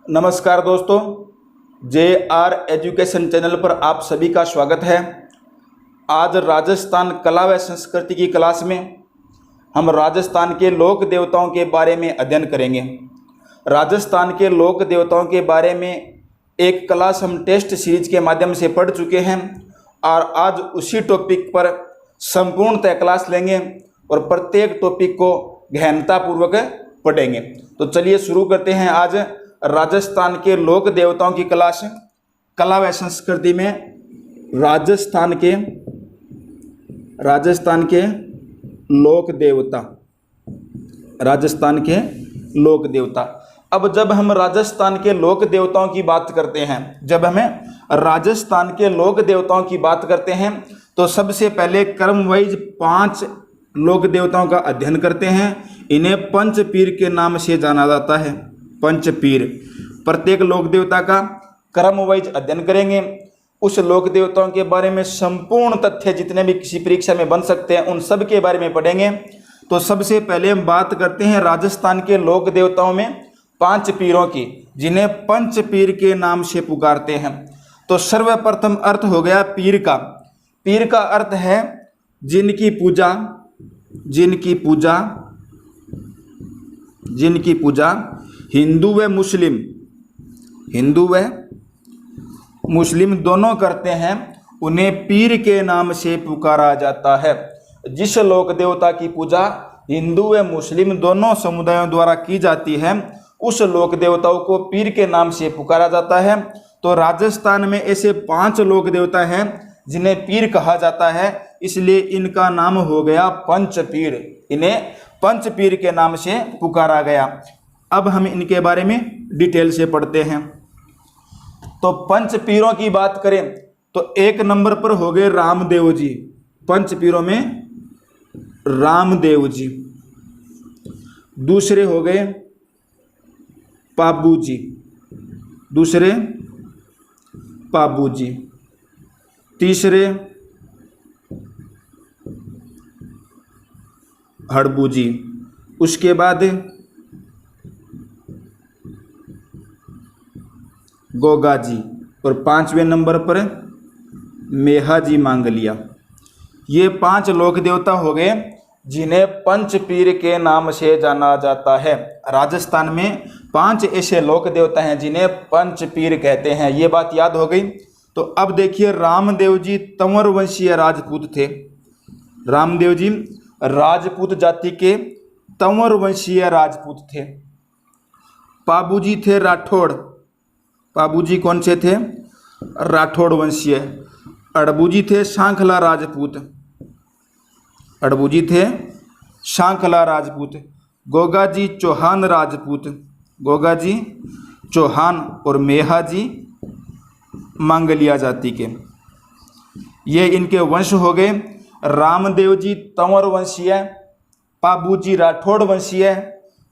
नमस्कार दोस्तों, JR education channel पर आप सभी का स्वागत है। आज राजस्थान कला व संस्कृति की क्लास में हम राजस्थान के लोक देवताओं के बारे में अध्ययन करेंगे। राजस्थान के लोक देवताओं के बारे में एक क्लास हम टेस्ट सीरीज के माध्यम से पढ़ चुके हैं और आज उसी टॉपिक पर संपूर्णतः क्लास लेंगे और प्रत्येक टॉपिक को गहनतापूर्वक पढ़ेंगे। तो चलिए शुरू करते हैं आज राजस्थान के लोक देवताओं की क्लास। कला व संस्कृति में राजस्थान के लोक देवता। अब जब हम राजस्थान के लोक देवताओं की बात करते हैं तो सबसे पहले क्रम वाइज 5 लोक देवताओं का अध्ययन करते हैं। इन्हें पंचपीर के नाम से जाना जाता है। पंचपीर, प्रत्येक लोक देवता का क्रम वाइज अध्ययन करेंगे। उस लोक देवताओं के बारे में संपूर्ण तथ्य जितने भी किसी परीक्षा में बन सकते हैं उन सब के बारे में पढ़ेंगे। तो सबसे पहले हम बात करते हैं राजस्थान के लोक देवताओं में 5 पीरों की, जिन्हें पंचपीर के नाम से पुकारते हैं। तो सर्वप्रथम अर्थ हो गया पीर का। पीर का अर्थ है जिनकी पूजा हिंदू व मुस्लिम दोनों करते हैं, उन्हें पीर के नाम से पुकारा जाता है। जिस लोक देवता की पूजा हिंदू व मुस्लिम दोनों समुदायों द्वारा की जाती है उस लोक देवताओं को पीर के नाम से पुकारा जाता है। तो राजस्थान में ऐसे 5 लोक देवता हैं जिन्हें पीर कहा जाता है, इसलिए इनका नाम हो गया पंचपीर। इन्हें पंचपीर के नाम से पुकारा गया। अब हम इनके बारे में डिटेल से पढ़ते हैं। तो पंचपीरों की बात करें तो 1 नंबर पर हो गए रामदेव जी। पंचपीरों में रामदेव जी। दूसरे हो गए पाबू जी। तीसरे हड़बू जी। उसके बाद गोगा जी और 5वें नंबर पर मेहा जी मांगलिया। ये 5 लोक देवता हो गए जिन्हें पंचपीर के नाम से जाना जाता है। राजस्थान में 5 ऐसे लोक देवता हैं जिन्हें पंचपीर कहते हैं। ये बात याद हो गई। तो अब देखिए, रामदेव जी तंवर वंशीय राजपूत थे। रामदेव जी राजपूत जाति के तंवर वंशीय राजपूत थे। पाबू जी थे राठौड़। पाबू जी कौन से थे? राठौड़ वंशीय। अड़बू जी थे सांखला राजपूत। गोगा जी चौहान राजपूत। और मेहा जी मांगलिया जाति के। ये इनके वंश हो गए। रामदेव जी तंवर वंशीय, पाबू जी राठौड़ वंशीय,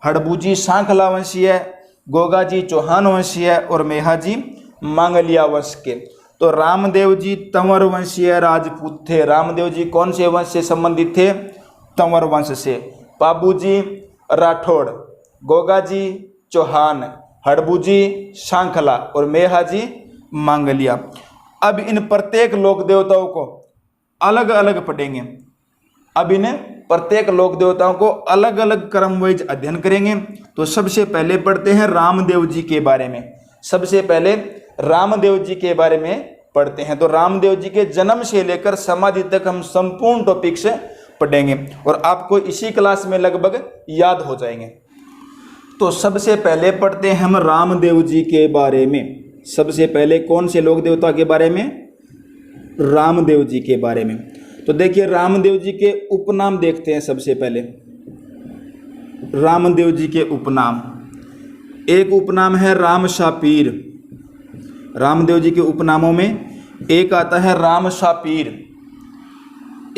हड़बू जी सांखला वंशीय, गोगा जी चौहान वंशीय और मेहा जी मांगलिया वंश के। तो रामदेव जी तंवर वंशीय राजपूत थे। रामदेव जी कौन से वंश से संबंधित थे? तंवर वंश से। पाबू जी राठौड़, गोगा जी चौहान, हड़बू जी सांखला और मेहा जी मांगलिया। अब इन प्रत्येक लोक देवताओं को अलग अलग पढ़ेंगे। अब इन प्रत्येक लोक देवताओं को अलग अलग क्रम वाइज अध्ययन करेंगे। तो सबसे पहले पढ़ते हैं रामदेव जी के बारे में। तो रामदेव जी के जन्म से लेकर समाधि तक हम संपूर्ण टॉपिक से पढ़ेंगे और आपको इसी क्लास में लगभग याद हो जाएंगे। तो सबसे पहले पढ़ते हैं हम रामदेव जी के बारे में। सबसे पहले कौन से लोक देवता के बारे में? रामदेव जी के बारे में। तो देखिए, रामदेव जी के उपनाम देखते हैं। सबसे पहले रामदेव जी के उपनाम। एक उपनाम है रामशापीर। रामदेव जी के उपनामों में एक आता है रामशापीर।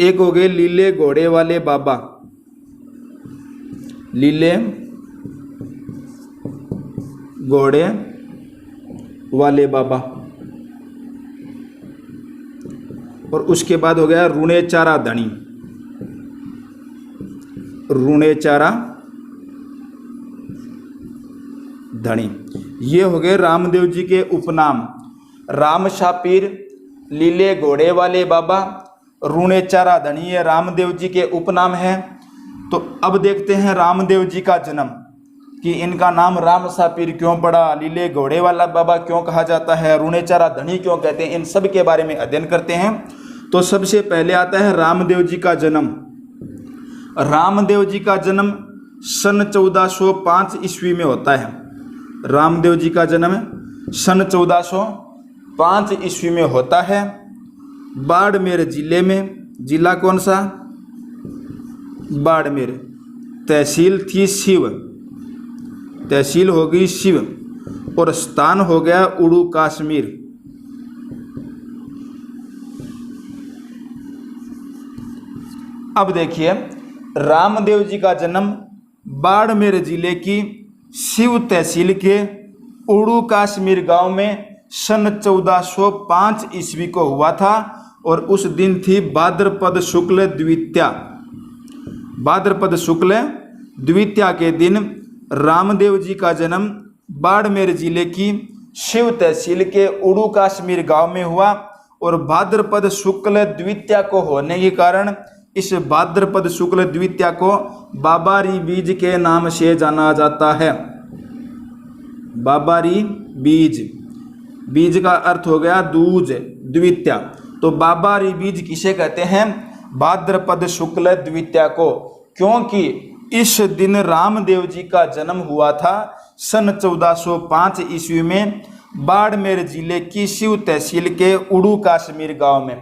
एक हो गए लीले घोड़े वाले बाबा। लीले घोड़े वाले बाबा। और उसके बाद हो गया रुणेचारा धनी। रुणेचारा धनी। ये हो गए रामदेव जी के उपनाम। राम शापीर, लीले घोड़े वाले बाबा, रूणे चारा धनी, ये रामदेव जी के उपनाम हैं। तो अब देखते हैं रामदेव जी का जन्म, कि इनका नाम राम शापीर क्यों पड़ा, लीले घोड़े वाला बाबा क्यों कहा जाता है, रूणे चारा धनी क्यों कहते हैं, इन सब के बारे में अध्ययन करते हैं। तो सबसे पहले आता है रामदेव जी का जन्म। रामदेव जी का जन्म सन 1405 ईस्वी में होता है। रामदेव जी का जन्म सन 1405 ईस्वी में होता है, बाड़मेर जिले में। जिला कौन सा? बाड़मेर। तहसील थी शिव, तहसील हो गई शिव, और स्थान हो गया उड़ू कश्मीर। अब देखिए, रामदेव जी का जन्म बाड़मेर जिले की शिव तहसील के उड़ू कश्मीर गांव में सन 1405 ईस्वी को हुआ था, और उस दिन थी भाद्रपद शुक्ल द्वितीया। भाद्रपद शुक्ल द्वितीया के दिन रामदेव जी का जन्म बाड़मेर जिले की शिव तहसील के उड़ू कश्मीर गांव में हुआ, और भाद्रपद शुक्ल द्वितीया को होने के कारण इस भाद्रपद शुक्ल द्वितीया को बाबारी बीज के नाम से जाना जाता है। बाबारी बीज, बीज का अर्थ हो गया दूज, द्वितीया। तो बाबारी बीज किसे कहते हैं? भाद्रपद शुक्ल द्वितीया को, क्योंकि इस दिन रामदेव जी का जन्म हुआ था सन 1405 ईस्वी में बाड़मेर जिले की शिव तहसील के उड़ू कश्मीर गांव में।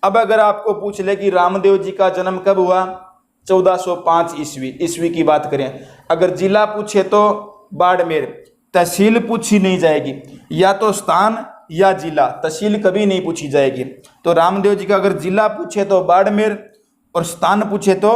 अब अगर आपको पूछ ले कि रामदेव जी का जन्म कब हुआ, 1405 ईस्वी की बात करें, अगर जिला पूछे तो बाड़मेर, तहसील पूछी नहीं जाएगी, या तो स्थान या जिला, तहसील कभी नहीं पूछी जाएगी। तो रामदेव जी का अगर जिला पूछे तो बाड़मेर, और स्थान पूछे तो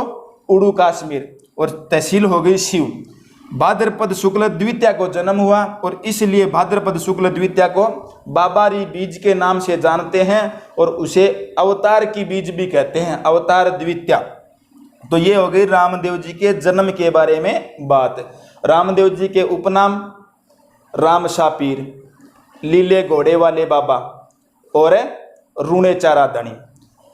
उड़ू कश्मीर, और तहसील हो गई शिव। भाद्रपद शुक्ल द्वितीया को जन्म हुआ, और इसलिए भाद्रपद शुक्ल द्वितीया को बाबारी बीज के नाम से जानते हैं, और उसे अवतार की बीज भी कहते हैं, अवतार द्वितीया। तो ये हो गई रामदेव जी के जन्म के बारे में बात। रामदेव जी के उपनाम राम शापीर, लीले घोड़े वाले बाबा, और रूणे चारा धनी।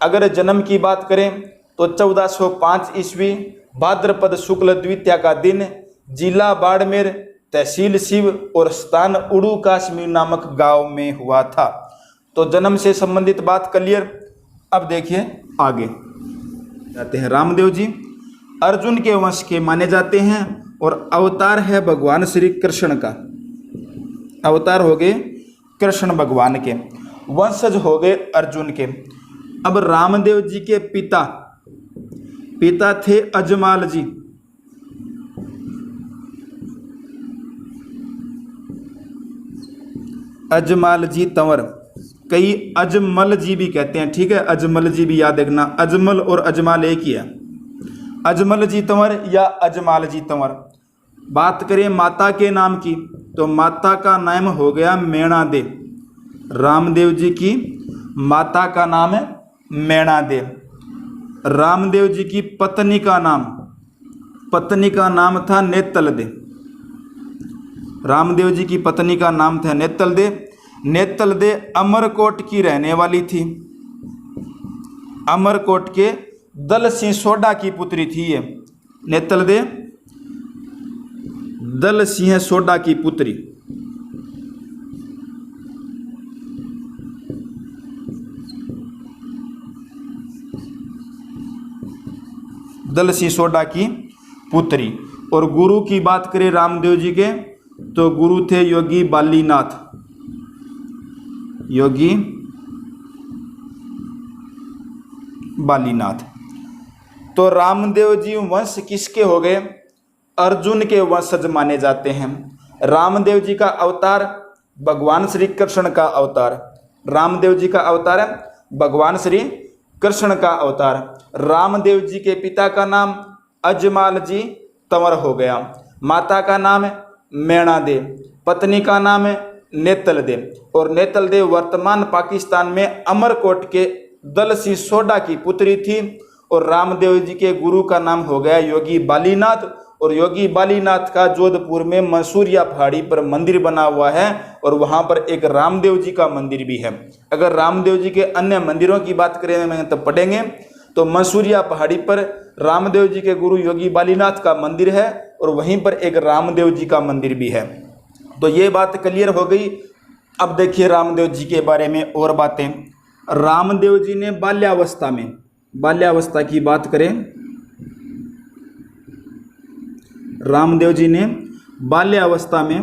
अगर जन्म की बात करें तो 1405 ईस्वी भाद्रपद शुक्ल द्वितीया का दिन जिला बाड़मेर, तहसील शिव, और स्थान उड़ू कश्मीर नामक गांव में हुआ था। तो जन्म से संबंधित बात क्लियर। अब देखिए आगे जाते हैं। रामदेव जी अर्जुन के वंश के माने जाते हैं, और अवतार है भगवान श्री कृष्ण का। अवतार हो गए कृष्ण भगवान के, वंशज हो गए अर्जुन के। अब रामदेव जी के पिता थे अजमाल जी। अजमाल जी तंवर, कई अजमल जी भी कहते हैं, ठीक है, अजमल जी भी याद रखना, अजमल और अजमाल एक ही है। अजमल जी तंवर या अजमाल जी तंवर। बात करें माता के नाम की, तो माता का नाम हो गया मैणा दे। रामदेव जी की माता का नाम है मैणा दे। रामदेव जी की पत्नी का नाम था नेतल दे। रामदेव जी की पत्नी का नाम था नेतल दे। नेतल दे अमरकोट की रहने वाली थी। अमरकोट के दल सिंह सोडा की पुत्री थी ये। नेतल दे दल सिंह सोडा की पुत्री। दल सिंह सोडा की पुत्री। और गुरु की बात करें रामदेव जी के, तो गुरु थे योगी बालीनाथ। योगी बालीनाथ। तो रामदेव जी वंश किसके हो गए? अर्जुन के वंशज माने जाते हैं। रामदेव जी का अवतार भगवान श्री कृष्ण का अवतार। रामदेव जी का अवतार है भगवान श्री कृष्ण का अवतार। रामदेव जी के पिता का नाम अजमाल जी तंवर हो गया। माता का नाम है मैणा दे। पत्नी का नाम है नेतल दे। और नेतल दे वर्तमान पाकिस्तान में अमरकोट के दल सिंह सोडा की पुत्री थी। और रामदेव जी के गुरु का नाम हो गया योगी बालीनाथ। और योगी बालीनाथ का जोधपुर में मंसूरिया पहाड़ी पर मंदिर बना हुआ है और वहाँ पर एक रामदेव जी का मंदिर भी है। अगर रामदेव जी के अन्य मंदिरों की बात करें तब पढ़ेंगे तो मंसूरिया पहाड़ी पर रामदेव जी के गुरु योगी बालीनाथ का मंदिर है और वहीं पर एक रामदेव जी का मंदिर भी है। तो ये बात क्लियर हो गई। अब देखिए रामदेव जी के बारे में और बातें। रामदेव जी ने बाल्यावस्था की बात करें, रामदेव जी ने बाल्यावस्था में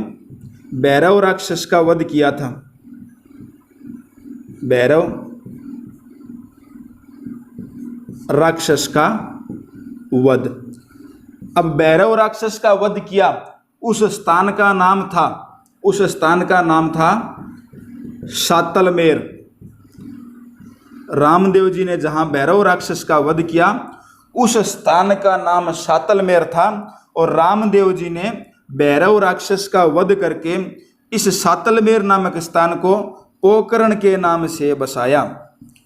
भैरव राक्षस का वध किया था। भैरव राक्षस का वध। अब भैरव राक्षस का वध किया, उस स्थान का नाम था शातलमेर। रामदेव जी ने जहां भैरव राक्षस का वध किया उस स्थान का नाम शातलमेर था और रामदेव जी ने भैरव राक्षस का वध करके इस शातलमेर नामक स्थान को पोकरण के नाम से बसाया।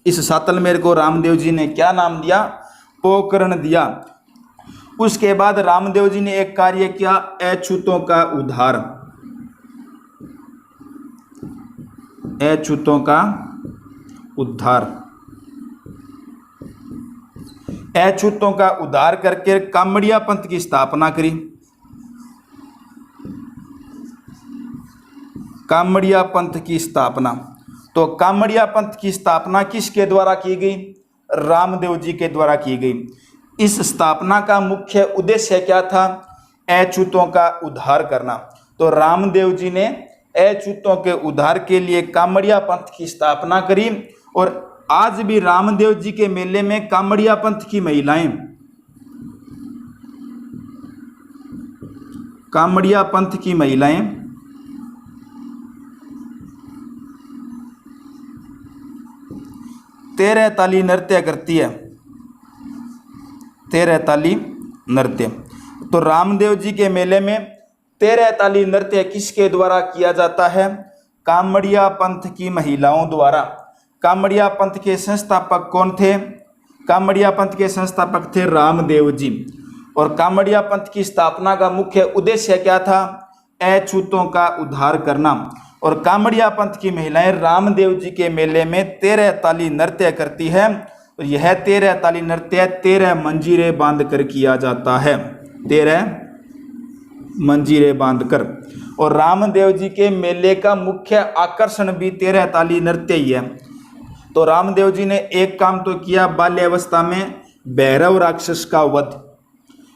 इस शातलमेर को रामदेव जी ने क्या नाम दिया? पोकरण दिया। उसके बाद रामदेव जी ने एक कार्य किया, अछूतों का उद्धार। अछूतों का उद्धार, अछूतों का उद्धार करके कामड़िया पंथ की स्थापना करी। कामड़िया पंथ की स्थापना, तो कामड़िया पंथ की स्थापना किसके द्वारा की गई? रामदेव जी के द्वारा की गई। इस स्थापना का मुख्य उद्देश्य क्या था? अछूतों का उद्धार करना। तो रामदेव जी ने अछूतों के उद्धार के लिए कामड़िया पंथ की स्थापना करी और आज भी रामदेव जी के मेले में कामड़िया पंथ की महिलाएं, कामड़िया पंथ की महिलाएं तेरह ताली नृत्य करती है। तेरह ताली नृत्य। तो रामदेव जी के मेले में तेरह ताली नृत्य किसके द्वारा किया जाता है? कामड़िया पंथ की महिलाओं द्वारा। कामड़िया पंथ के संस्थापक कौन थे? कामड़िया पंथ के संस्थापक थे रामदेव जी। और कामड़िया पंथ की स्थापना का मुख्य उद्देश्य क्या था? अछूतों का उद्धार करना। और कामड़िया पंथ की महिलाएं रामदेव जी के मेले में 13 ताली नृत्य करती है और यह 13 ताली नृत्य 13 मंजीरें बांध कर किया जाता है। 13 मंजीरें बांधकर। और रामदेव जी के मेले का मुख्य आकर्षण भी 13 ताली नृत्य ही है। तो रामदेव जी ने एक काम तो किया, बाल्यावस्था में भैरव राक्षस का वध।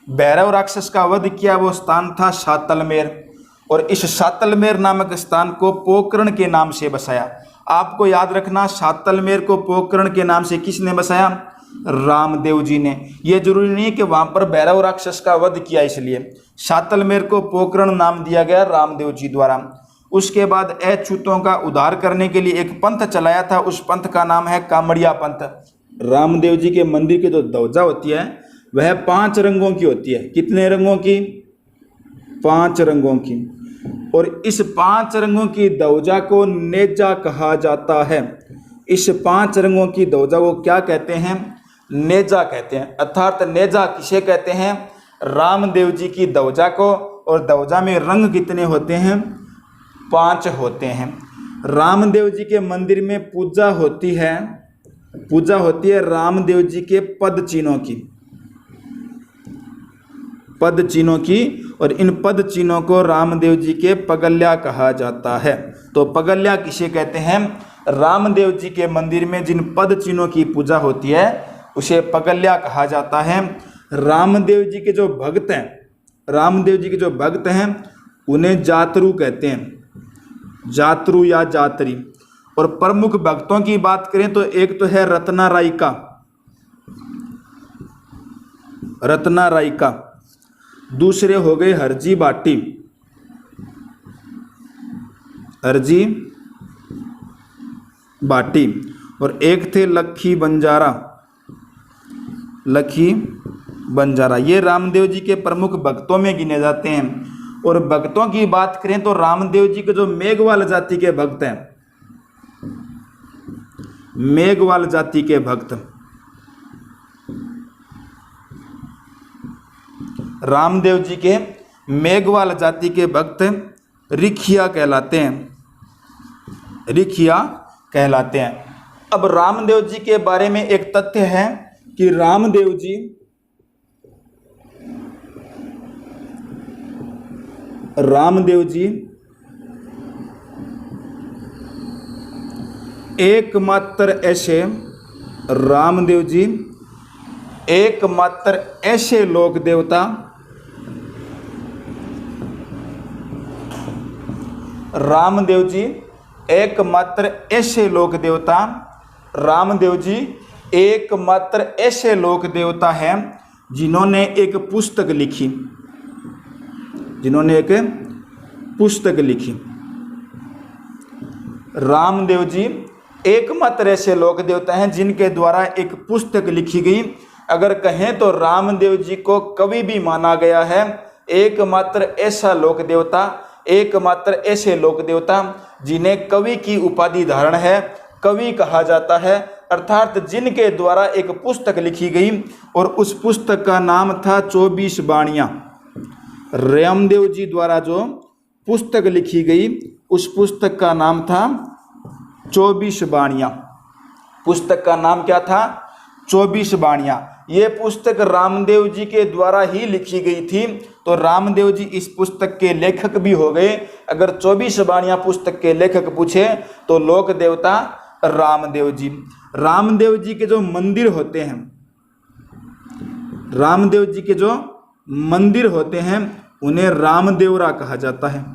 भैरव राक्षस का वध किया, वो स्थान था शातलमेर और इस शातलमेर नामक स्थान को पोकरण के नाम से बसाया। आपको याद रखना, शातलमेर को पोकरण के नाम से किसने बसाया? रामदेव जी ने। यह जरूरी नहीं कि वहां पर भैरव राक्षस का वध किया, इसलिए शातलमेर को पोकरण नाम दिया गया रामदेव जी द्वारा। उसके बाद अछूतों का उद्धार करने के लिए एक पंथ चलाया था, उस पंथ का नाम है कामड़िया पंथ। रामदेव जी के मंदिर की जो ध्वजा होती है वह 5 रंगों की होती है। कितने रंगों की? 5 रंगों की। और इस 5 रंगों की ध्वजा को नेजा कहा जाता है। इस 5 रंगों की ध्वजा को क्या कहते हैं? नेजा कहते हैं। अर्थात नेजा किसे कहते हैं? रामदेव जी की ध्वजा को। और ध्वजा में रंग कितने होते हैं? 5 होते हैं। रामदेव जी के मंदिर में पूजा होती है रामदेव जी के पद चिन्हों की, पद चिन्हों की। और इन पद चिन्हों को रामदेव जी के पगल्या कहा जाता है। तो पगल्या किसे कहते हैं? रामदेव जी के मंदिर में जिन पद चिन्हों की पूजा होती है उसे पगल्या कहा जाता है। रामदेव जी के जो भक्त हैं उन्हें जातरू कहते हैं, जातरू या जातरी। और प्रमुख भक्तों की बात करें तो एक तो है रत्ना रायका, दूसरे हो गए हरजी बाटी और एक थे लखी बंजारा। ये रामदेव जी के प्रमुख भक्तों में गिने जाते हैं। और भक्तों की बात करें तो रामदेव जी के जो मेघवाल जाति के भक्त हैं, मेघवाल जाति के भक्त रामदेव जी के मेघवाल जाति के भक्त रिखिया कहलाते हैं, रिखिया कहलाते हैं। अब रामदेव जी के बारे में एक तथ्य है कि रामदेव जी एकमात्र ऐसे लोक देवता रामदेव जी एकमात्र ऐसे लोक देवता हैं जिन्होंने एक पुस्तक लिखी। रामदेव जी एकमात्र ऐसे लोक देवता हैं जिनके द्वारा एक पुस्तक लिखी गई। अगर कहें तो रामदेव जी को कवि भी माना गया है। एकमात्र ऐसे लोक देवता जिन्हें कवि की उपाधि धारण है, कवि कहा जाता है, अर्थात जिनके द्वारा एक पुस्तक लिखी गई और उस पुस्तक का नाम था 24 बाणियाँ। रामदेव जी द्वारा जो पुस्तक लिखी गई उस पुस्तक का नाम था 24 बाणियाँ। पुस्तक का नाम क्या था? 24 बाणियाँ। ये पुस्तक रामदेव जी के द्वारा ही लिखी गई थी, तो रामदेव जी इस पुस्तक के लेखक भी हो गए। अगर 24 बाणियाँ पुस्तक के लेखक पूछे तो लोक देवता रामदेव जी। रामदेव जी के जो मंदिर होते हैं, उन्हें रामदेवरा कहा जाता है।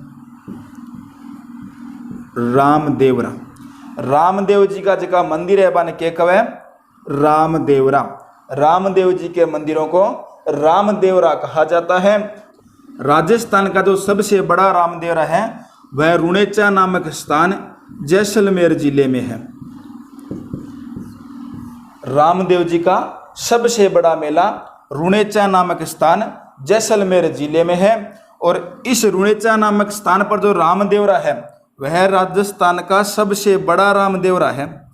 रामदेव जी का जगह मंदिर है बन के कवे रामदेवरा। रामदेव जी के मंदिरों को रामदेवरा कहा जाता है। राजस्थान का जो सबसे बड़ा रामदेवरा है वह रुणेचा नामक स्थान जैसलमेर जिले में है। रामदेव जी का सबसे बड़ा मेला रुणेचा नामक स्थान जैसलमेर जिले में है। और इस रुणेचा नामक स्थान पर जो रामदेवरा है वह राजस्थान का सबसे बड़ा रामदेवरा है।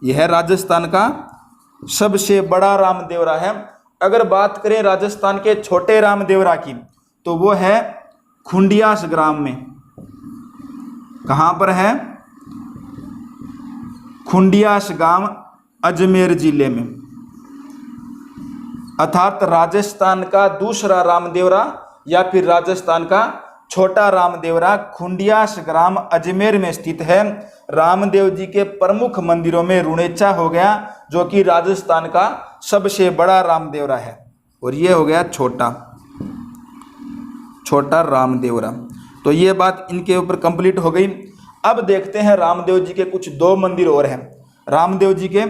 यह राजस्थान का सबसे बड़ा रामदेवरा है। अगर बात करें राजस्थान के छोटे रामदेवरा की तो वो है खुंडियास ग्राम में। कहाँ पर है? खुंडियास गांव अजमेर जिले में। अर्थात राजस्थान का दूसरा रामदेवरा या फिर राजस्थान का छोटा रामदेवरा खुंडियास ग्राम अजमेर में स्थित है। रामदेव जी के प्रमुख मंदिरों में रुणेचा हो गया जो कि राजस्थान का सबसे बड़ा रामदेवरा है, और ये हो गया छोटा रामदेवरा। तो ये बात इनके ऊपर कंप्लीट हो गई। अब देखते हैं रामदेव जी के कुछ 2 मंदिर और हैं। रामदेव जी के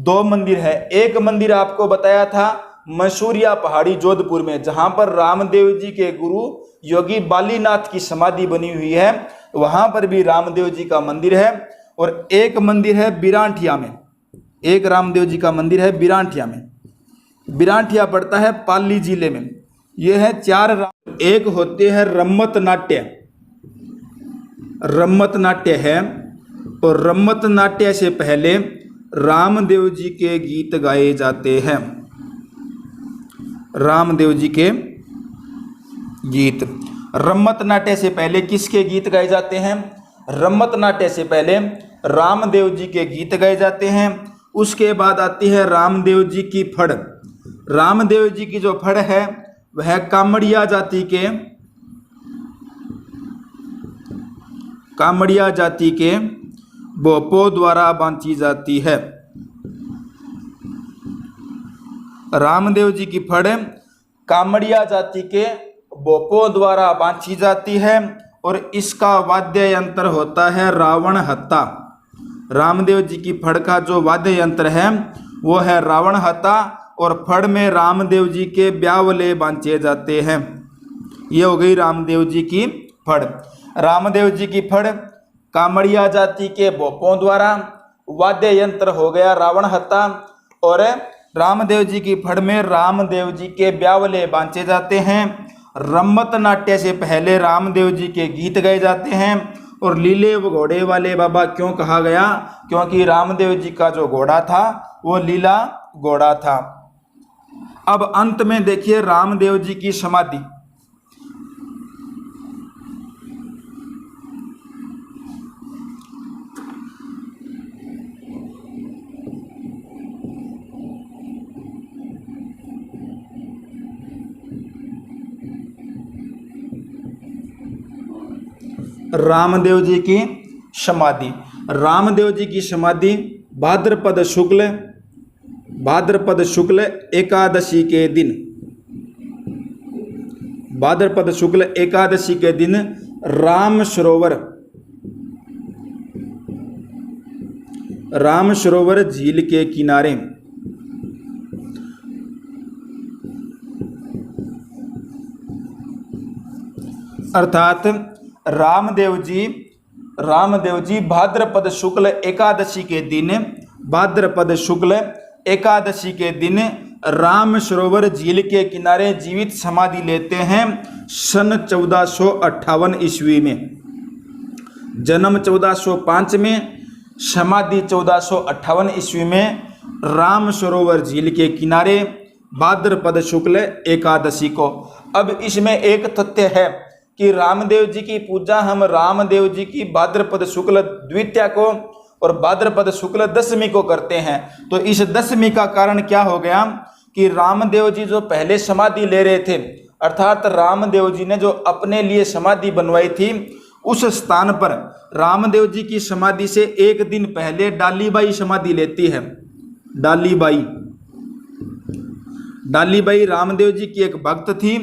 2 मंदिर है। एक मंदिर आपको बताया था मसूरिया पहाड़ी जोधपुर में, जहां पर रामदेव जी के गुरु योगी बालीनाथ की समाधि बनी हुई है, वहां पर भी रामदेव जी का मंदिर है। और एक मंदिर है बिरांठिया में। एक रामदेव जी का मंदिर है बिरांठिया में। बिरांठिया पड़ता है पाली जिले में। यह है 4। एक होते हैं रम्मत नाट्य है, और रम्मत नाट्य से पहले रामदेव जी के गीत गाए जाते हैं। रामदेव जी के गीत रम्मत नाट्य से पहले किसके गीत गाए जाते हैं? रम्मत नाट्य से पहले रामदेव जी के गीत गाए जाते हैं। उसके बाद आती है रामदेव जी की फड़। रामदेव जी की जो फड़ है वह कामड़िया जाति के बोपो द्वारा बांधी जाती है। रामदेव जी की फड़ कामड़िया जाति के बोपो द्वारा बांधी जाती है, और इसका वाद्य यंत्र होता है रावण हत्ता। रामदेव जी की फड़ का जो वाद्य यंत्र है वो है रावण हत्ता, और फड़ में रामदेव जी के ब्यावले बांधे जाते हैं। ये हो गई रामदेव जी की फड़। रामदेव जी की फड़ कामड़िया जाति के बोपों द्वारा, वाद्य यंत्र हो गया रावण हत्ता, और रामदेव जी की फड़ में रामदेव जी के ब्यावले बांधे जाते हैं। रम्मत नाट्य से पहले रामदेव जी के गीत गाए जाते हैं। और लीले व घोड़े वाले बाबा क्यों कहा गया? क्योंकि रामदेव जी का जो घोड़ा था वो लीला घोड़ा था। अब अंत में देखिए रामदेव जी की समाधि। रामदेव जी की समाधि, रामदेव जी की समाधि भाद्रपद शुक्ल एकादशी के दिन, भाद्रपद शुक्ल एकादशी के दिन राम सरोवर झील के किनारे अर्थात रामदेव जी भाद्रपद शुक्ल एकादशी के दिन, भाद्रपद शुक्ल एकादशी के दिन राम सरोवर झील के किनारे जीवित समाधि लेते हैं सन 1458 ईस्वी में। जन्म 1405 में, समाधि 1458 ईस्वी में, राम सरोवर झील के किनारे भाद्रपद शुक्ल एकादशी को। अब इसमें एक तथ्य है कि रामदेव जी की पूजा हम रामदेव जी की भाद्रपद शुक्ल द्वितीया को और भाद्रपद शुक्ल दशमी को करते हैं। तो इस दशमी का कारण क्या हो गया कि रामदेव जी जो पहले समाधि ले रहे थे, अर्थात रामदेव जी ने जो अपने लिए समाधि बनवाई थी, उस स्थान पर रामदेव जी की समाधि से एक दिन पहले डालीबाई समाधि लेती है। डालीबाई रामदेव जी की एक भक्त थी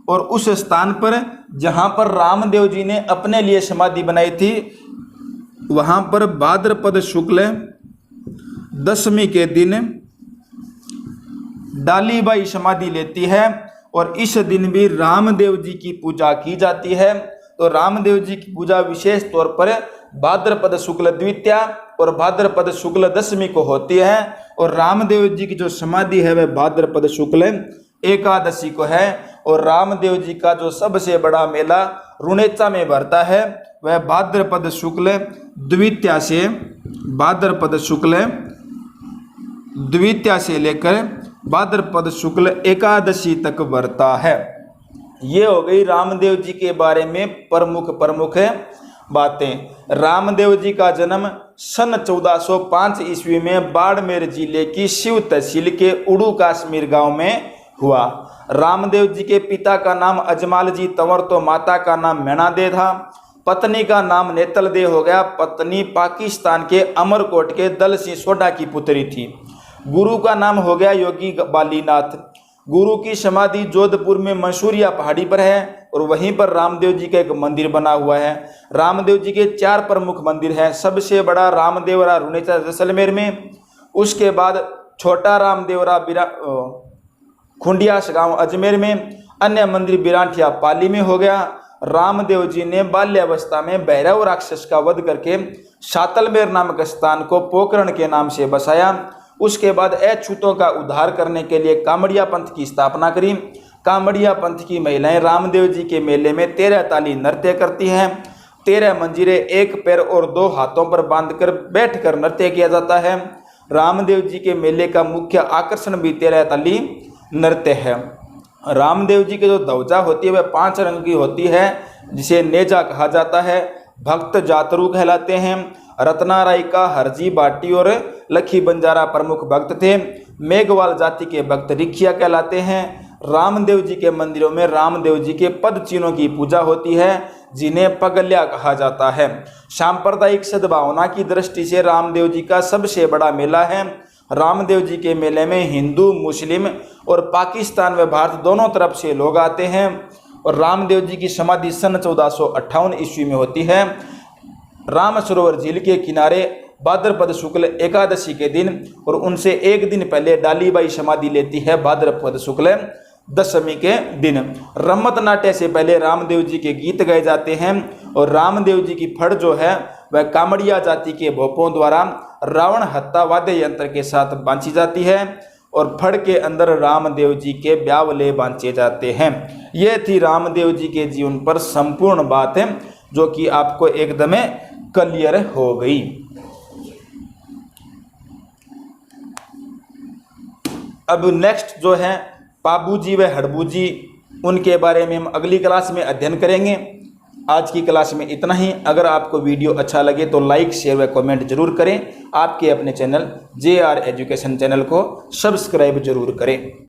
और उस स्थान पर जहां पर रामदेव जी ने अपने लिए समाधि बनाई थी, वहां पर भाद्रपद शुक्ल दशमी के दिन डालीबाई समाधि लेती है और इस दिन भी रामदेव जी की पूजा की जाती है। तो रामदेव जी की पूजा विशेष तौर पर भाद्रपद शुक्ल द्वितीया और भाद्रपद शुक्ल दशमी को होती है और रामदेव जी की जो समाधि है वह भाद्रपद शुक्ल एकादशी को है। और रामदेव जी का जो सबसे बड़ा मेला रुणेचा में भरता है वह भाद्रपद शुक्ल द्वितीया से लेकर भाद्रपद शुक्ल एकादशी तक भरता है। ये हो गई रामदेव जी के बारे में प्रमुख बातें। रामदेव जी का जन्म सन 1405 ईस्वी में बाड़मेर जिले की शिव तहसील के उड़ू कश्मीर गांव में हुआ। रामदेव जी के पिता का नाम अजमाल जी तंवर तो माता का नाम मैणादे था। पत्नी का नाम नेतलदे हो गया। पत्नी पाकिस्तान के अमरकोट के दल सिंह सोडा की पुत्री थी। गुरु का नाम हो गया योगी बालीनाथ। गुरु की समाधि जोधपुर में मंसूरिया पहाड़ी पर है और वहीं पर रामदेव जी का एक मंदिर बना हुआ है। रामदेव जी के 4 प्रमुख मंदिर हैं। सबसे बड़ा रामदेवरा रुणेचा जैसलमेर में, उसके बाद छोटा रामदेवरा खुंडियास गांव अजमेर में, अन्य मंदिर बिरांठिया पाली में हो गया। रामदेव जी ने बाल्यावस्था में भैरव राक्षस का वध करके सातलमेर नामक स्थान को पोकरण के नाम से बसाया। उसके बाद अछूतों का उद्धार करने के लिए कामड़िया पंथ की स्थापना करी। कामड़िया पंथ की महिलाएं रामदेव जी के मेले में 13 ताली नृत्य करती हैं। 13 मंजीरे एक पैर और 2 हाथों पर बांधकर बैठकर नृत्य किया जाता है। रामदेव जी के मेले का मुख्य आकर्षण भी 13 ताली नृत्य है। रामदेव जी की जो ध्वजा होती है वह 5 रंग की होती है, जिसे नेजा कहा जाता है। भक्त जातरू कहलाते हैं। रत्नाराय का हरजी बाटी और लखी बंजारा प्रमुख भक्त थे। मेघवाल जाति के भक्त रिखिया कहलाते हैं। रामदेव जी के मंदिरों में रामदेव जी के पद चिन्हों की पूजा होती है, जिन्हें पगल्या कहा जाता है। सांप्रदायिक सद्भावना की दृष्टि से रामदेव जी का सबसे बड़ा मेला है। रामदेव जी के मेले में हिंदू, मुस्लिम और पाकिस्तान व भारत दोनों तरफ से लोग आते हैं। और रामदेव जी की समाधि सन 1458 ईस्वी में होती है। राम सरोवर झील के किनारे भाद्रपद शुक्ल एकादशी के दिन और उनसे एक दिन पहले डालीबाई समाधि लेती है भाद्रपद शुक्ल दशमी के दिन। रम्मत नाट्य से पहले रामदेव जी के गीत गाए जाते हैं और रामदेव जी की फड़ जो है वह कामड़िया जाति के भोपों द्वारा रावण हत्ता वाद्य यंत्र के साथ बांची जाती है और फड़ के अंदर रामदेव जी के ब्यावले बांचे जाते हैं। यह थी रामदेव जी के जीवन पर संपूर्ण बात है, जो कि आपको एकदम क्लियर हो गई। अब नेक्स्ट जो है पाबू जी व हड़बू जी, उनके बारे में हम अगली क्लास में अध्ययन करेंगे। आज की क्लास में इतना ही। अगर आपको वीडियो अच्छा लगे तो लाइक, शेयर व कमेंट जरूर करें। आपके अपने चैनल JR एजुकेशन चैनल को सब्सक्राइब जरूर करें।